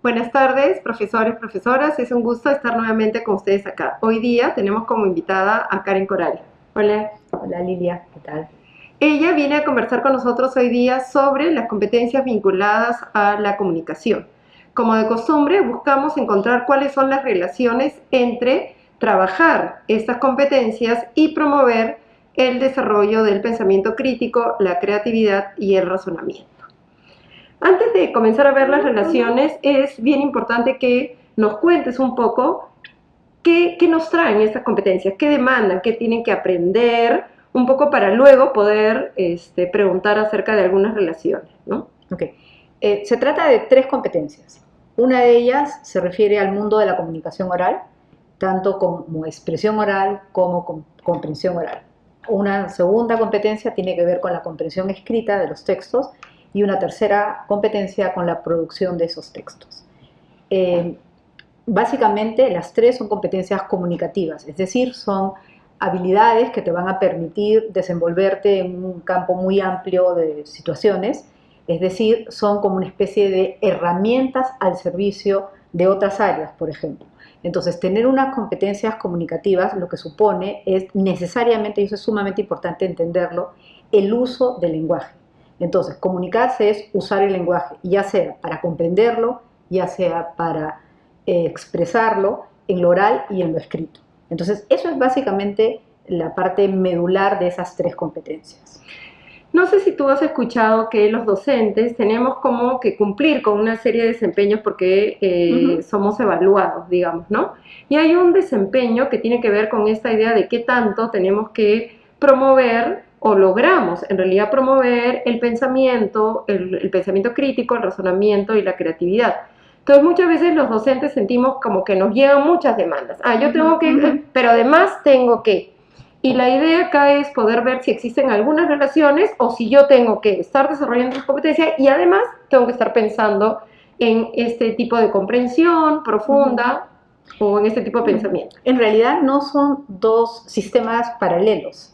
Buenas tardes, profesores, profesoras. Es un gusto estar nuevamente con ustedes acá. Hoy día tenemos como invitada a Karen Coral. Hola. Hola Lilia, ¿qué tal? Ella viene a conversar con nosotros hoy día sobre las competencias vinculadas a la comunicación. Como de costumbre, buscamos encontrar cuáles son las relaciones entre trabajar estas competencias y promover el desarrollo del pensamiento crítico, la creatividad y el razonamiento. Antes de comenzar a ver las relaciones, es bien importante que nos cuentes un poco qué nos traen estas competencias, qué demandan, qué tienen que aprender, un poco para luego poder preguntar acerca de algunas relaciones, ¿no? Okay. Se trata de 3 competencias. Una de ellas se refiere al mundo de la comunicación oral, tanto como expresión oral como comprensión oral. Una segunda competencia tiene que ver con la comprensión escrita de los textos y una tercera competencia con la producción de esos textos. Básicamente las 3 son competencias comunicativas, es decir, son habilidades que te van a permitir desenvolverte en un campo muy amplio de situaciones, es decir, son como una especie de herramientas al servicio de otras áreas, por ejemplo. Entonces, tener unas competencias comunicativas lo que supone es necesariamente, y eso es sumamente importante entenderlo, el uso del lenguaje. Entonces, comunicarse es usar el lenguaje, ya sea para comprenderlo, ya sea para expresarlo en lo oral y en lo escrito. Entonces, eso es básicamente la parte medular de esas 3 competencias. No sé si tú has escuchado que los docentes tenemos como que cumplir con una serie de desempeños porque somos evaluados, digamos, ¿no? Y hay un desempeño que tiene que ver con esta idea de qué tanto tenemos que promover o logramos en realidad promover el pensamiento crítico, el razonamiento y la creatividad. Entonces muchas veces los docentes sentimos como que nos llegan muchas demandas. Yo tengo que, pero además tengo que. Y la idea acá es poder ver si existen algunas relaciones o si yo tengo que estar desarrollando esa competencia y además tengo que estar pensando en este tipo de comprensión profunda o en este tipo de pensamiento. En realidad no son 2 sistemas paralelos.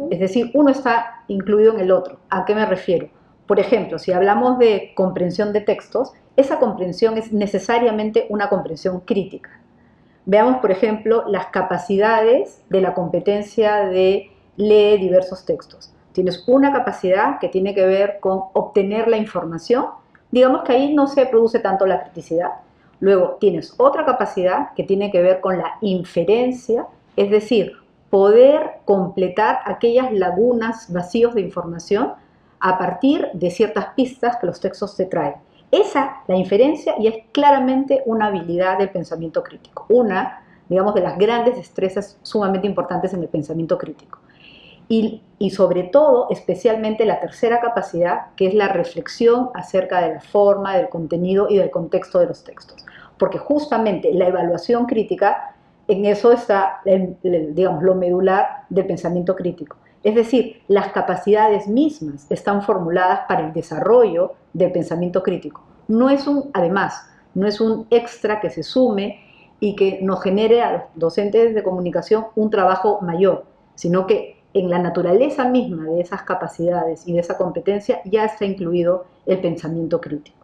Es decir, uno está incluido en el otro. ¿A qué me refiero? Por ejemplo, si hablamos de comprensión de textos, esa comprensión es necesariamente una comprensión crítica. Veamos, por ejemplo, las capacidades de la competencia de leer diversos textos. Tienes una capacidad que tiene que ver con obtener la información. Digamos que ahí no se produce tanto la criticidad. Luego tienes otra capacidad que tiene que ver con la inferencia, es decir, poder completar aquellas lagunas, vacíos de información a partir de ciertas pistas que los textos te traen. Esa, la inferencia, ya es claramente una habilidad del pensamiento crítico, una, digamos, de las grandes destrezas sumamente importantes en el pensamiento crítico. Y sobre todo, especialmente la tercera capacidad, que es la reflexión acerca de la forma, del contenido y del contexto de los textos. Porque justamente la evaluación crítica, en eso está, digamos, lo medular del pensamiento crítico. Es decir, las capacidades mismas están formuladas para el desarrollo del pensamiento crítico. No es además, no es un extra que se sume y que nos genere a los docentes de comunicación un trabajo mayor, sino que en la naturaleza misma de esas capacidades y de esa competencia ya está incluido el pensamiento crítico.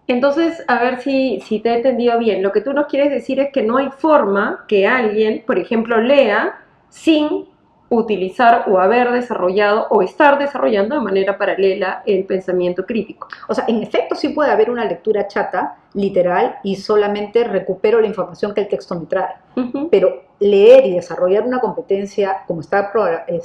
Entonces, a ver si te he entendido bien. Lo que tú nos quieres decir es que no hay forma que alguien, por ejemplo, lea sin utilizar o haber desarrollado o estar desarrollando de manera paralela el pensamiento crítico. O sea, en efecto sí puede haber una lectura chata, literal, y solamente recupero la información que el texto me trae. Pero leer y desarrollar una competencia como está,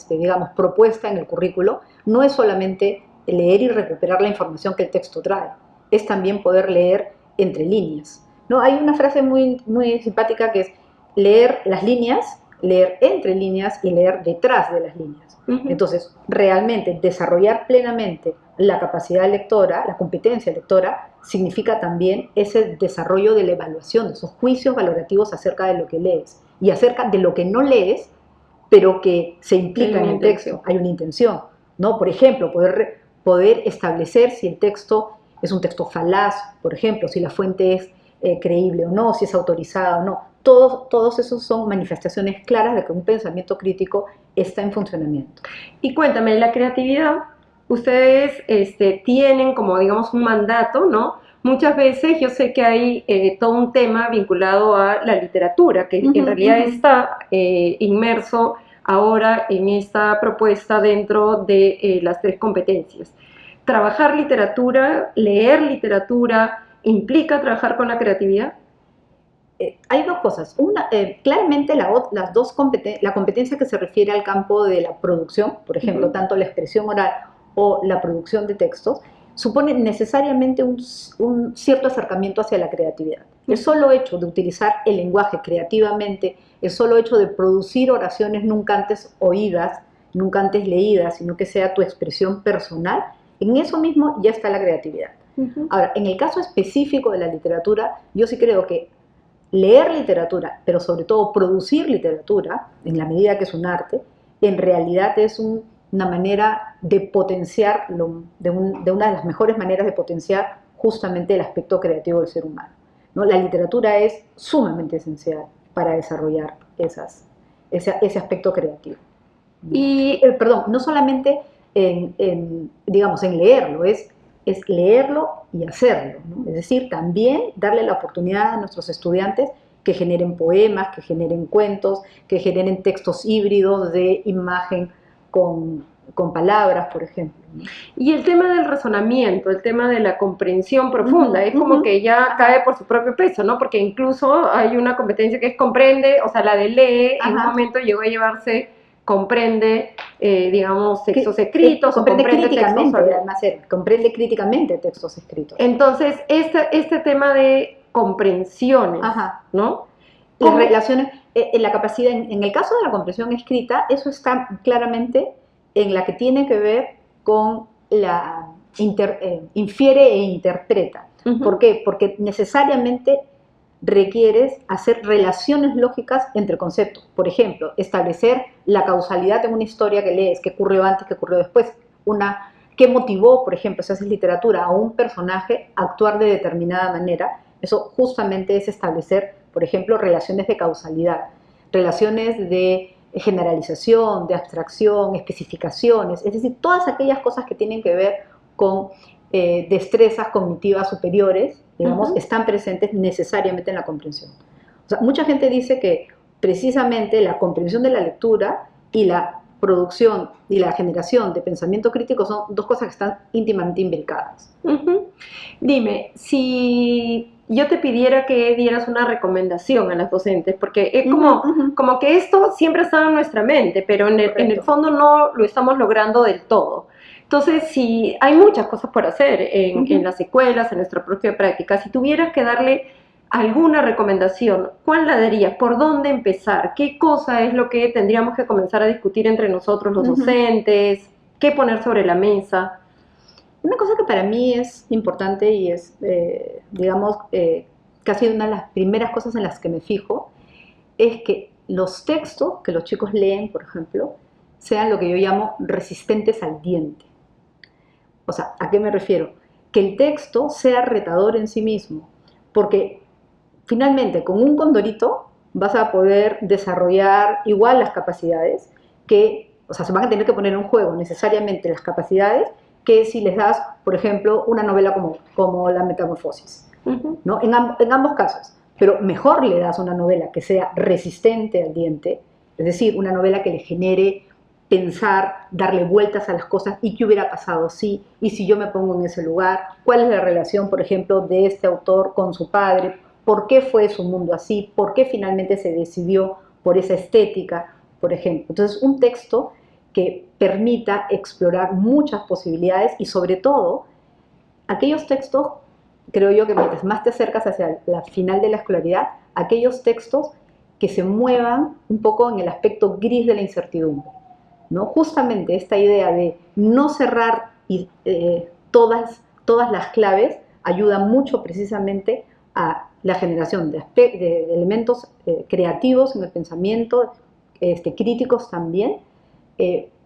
digamos, propuesta en el currículo, no es solamente leer y recuperar la información que el texto trae, es también poder leer entre líneas, ¿no? Hay una frase muy, muy simpática que es leer las líneas, leer entre líneas y leer detrás de las líneas. Entonces, realmente desarrollar plenamente la capacidad lectora, la competencia lectora, significa también ese desarrollo de la evaluación, de esos juicios valorativos acerca de lo que lees y acerca de lo que no lees, pero que se implica en el texto. Hay una intención, ¿no? Por ejemplo, poder establecer si el texto es un texto falaz, por ejemplo, si la fuente es creíble o no, si es autorizada o no. Todos esos son manifestaciones claras de que un pensamiento crítico está en funcionamiento. Y cuéntame, la creatividad, ustedes tienen como, digamos, un mandato, ¿no?, muchas veces yo sé que hay todo un tema vinculado a la literatura, que en realidad está inmerso ahora en esta propuesta dentro de las 3 competencias. Trabajar literatura, leer literatura, ¿implica trabajar con la creatividad? Hay dos cosas. Una, claramente la competencia que se refiere al campo de la producción, por ejemplo, tanto la expresión oral o la producción de textos, supone necesariamente un cierto acercamiento hacia la creatividad. El solo hecho de utilizar el lenguaje creativamente, el solo hecho de producir oraciones nunca antes oídas, nunca antes leídas, sino que sea tu expresión personal, en eso mismo ya está la creatividad. Ahora, en el caso específico de la literatura, yo sí creo que leer literatura, pero sobre todo producir literatura, en la medida que es un arte, en realidad es una manera de potenciar, de una de las mejores maneras de potenciar justamente el aspecto creativo del ser humano, ¿no? La literatura es sumamente esencial para desarrollar ese aspecto creativo. Y, perdón, no solamente digamos, en leerlo, es leerlo y hacerlo, ¿no? Es decir, también darle la oportunidad a nuestros estudiantes que generen poemas, que generen cuentos, que generen textos híbridos de imagen con palabras, por ejemplo, ¿no? Y el tema del razonamiento, el tema de la comprensión profunda, es como que ya cae por su propio peso, ¿no? Porque incluso hay una competencia que es comprende, o sea, la de lee, en un momento llegó a llevarse comprende, digamos, textos escritos, comprende críticamente, además, comprende críticamente textos escritos. Entonces, este tema de comprensiones, ¿no? Las relaciones, la capacidad, en el caso de la comprensión escrita, eso está claramente en la que tiene que ver con la infiere e interpreta. ¿Por qué? Porque necesariamente requieres hacer relaciones lógicas entre conceptos. Por ejemplo, establecer la causalidad en una historia que lees, qué ocurrió antes, qué ocurrió después, qué motivó, por ejemplo, si haces literatura, a un personaje a actuar de determinada manera. Eso justamente es establecer, por ejemplo, relaciones de causalidad, relaciones de generalización, de abstracción, especificaciones, es decir, todas aquellas cosas que tienen que ver con destrezas cognitivas superiores, digamos, están presentes necesariamente en la comprensión. O sea, mucha gente dice que precisamente la comprensión de la lectura y la producción y la generación de pensamiento crítico son dos cosas que están íntimamente imbricadas. Dime, si yo te pidiera que dieras una recomendación a las docentes, porque es como que esto siempre está en nuestra mente, pero en el fondo no lo estamos logrando del todo. Entonces, si hay muchas cosas por hacer en las escuelas, en nuestra propia práctica, si tuvieras que darle alguna recomendación, ¿cuál la darías? ¿Por dónde empezar? ¿Qué cosa es lo que tendríamos que comenzar a discutir entre nosotros los docentes? ¿Qué poner sobre la mesa? Una cosa que para mí es importante y es, digamos, casi una de las primeras cosas en las que me fijo, es que los textos que los chicos leen, por ejemplo, sean lo que yo llamo resistentes al diente. O sea, ¿a qué me refiero? Que el texto sea retador en sí mismo, porque finalmente con un condorito vas a poder desarrollar igual las capacidades o sea, se van a tener que poner en juego necesariamente las capacidades que si les das, por ejemplo, una novela como La Metamorfosis, ¿no? En ambos casos, pero mejor le das una novela que sea resistente al diente, es decir, una novela que le genere pensar, darle vueltas a las cosas y qué hubiera pasado si, y si yo me pongo en ese lugar, cuál es la relación, por ejemplo, de este autor con su padre, por qué fue su mundo así, por qué finalmente se decidió por esa estética, por ejemplo. Entonces, un texto que permita explorar muchas posibilidades y sobre todo, aquellos textos, creo yo que mientras más te acercas hacia la final de la escolaridad, aquellos textos que se muevan un poco en el aspecto gris de la incertidumbre, ¿no? Justamente esta idea de no cerrar todas las claves ayuda mucho precisamente a la generación de elementos creativos en el pensamiento, críticos también,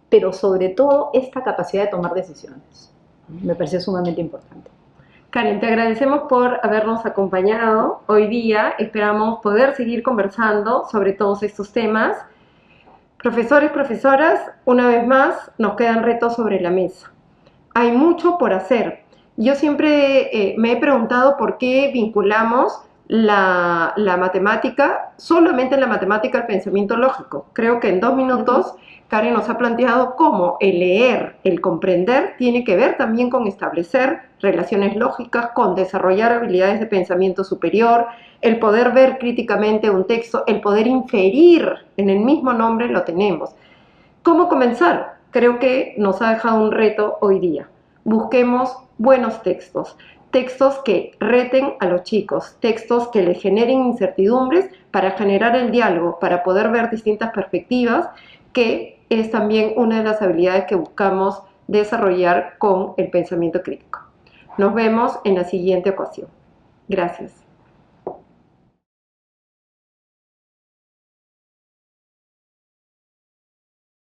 pero sobre todo esta capacidad de tomar decisiones. Me parece sumamente importante. Karen, te agradecemos por habernos acompañado hoy día. Esperamos poder seguir conversando sobre todos estos temas. Profesores, profesoras, una vez más nos quedan retos sobre la mesa. Hay mucho por hacer, Yo siempre me he preguntado por qué vinculamos la matemática, solamente la matemática al pensamiento lógico. Creo que en 2 minutos Karen nos ha planteado cómo el leer, el comprender, tiene que ver también con establecer relaciones lógicas, con desarrollar habilidades de pensamiento superior, el poder ver críticamente un texto, el poder inferir, en el mismo nombre lo tenemos. ¿Cómo comenzar? Creo que nos ha dejado un reto hoy día. Busquemos buenos textos, textos que reten a los chicos, textos que les generen incertidumbres para generar el diálogo, para poder ver distintas perspectivas, que es también una de las habilidades que buscamos desarrollar con el pensamiento crítico. Nos vemos en la siguiente ocasión. Gracias.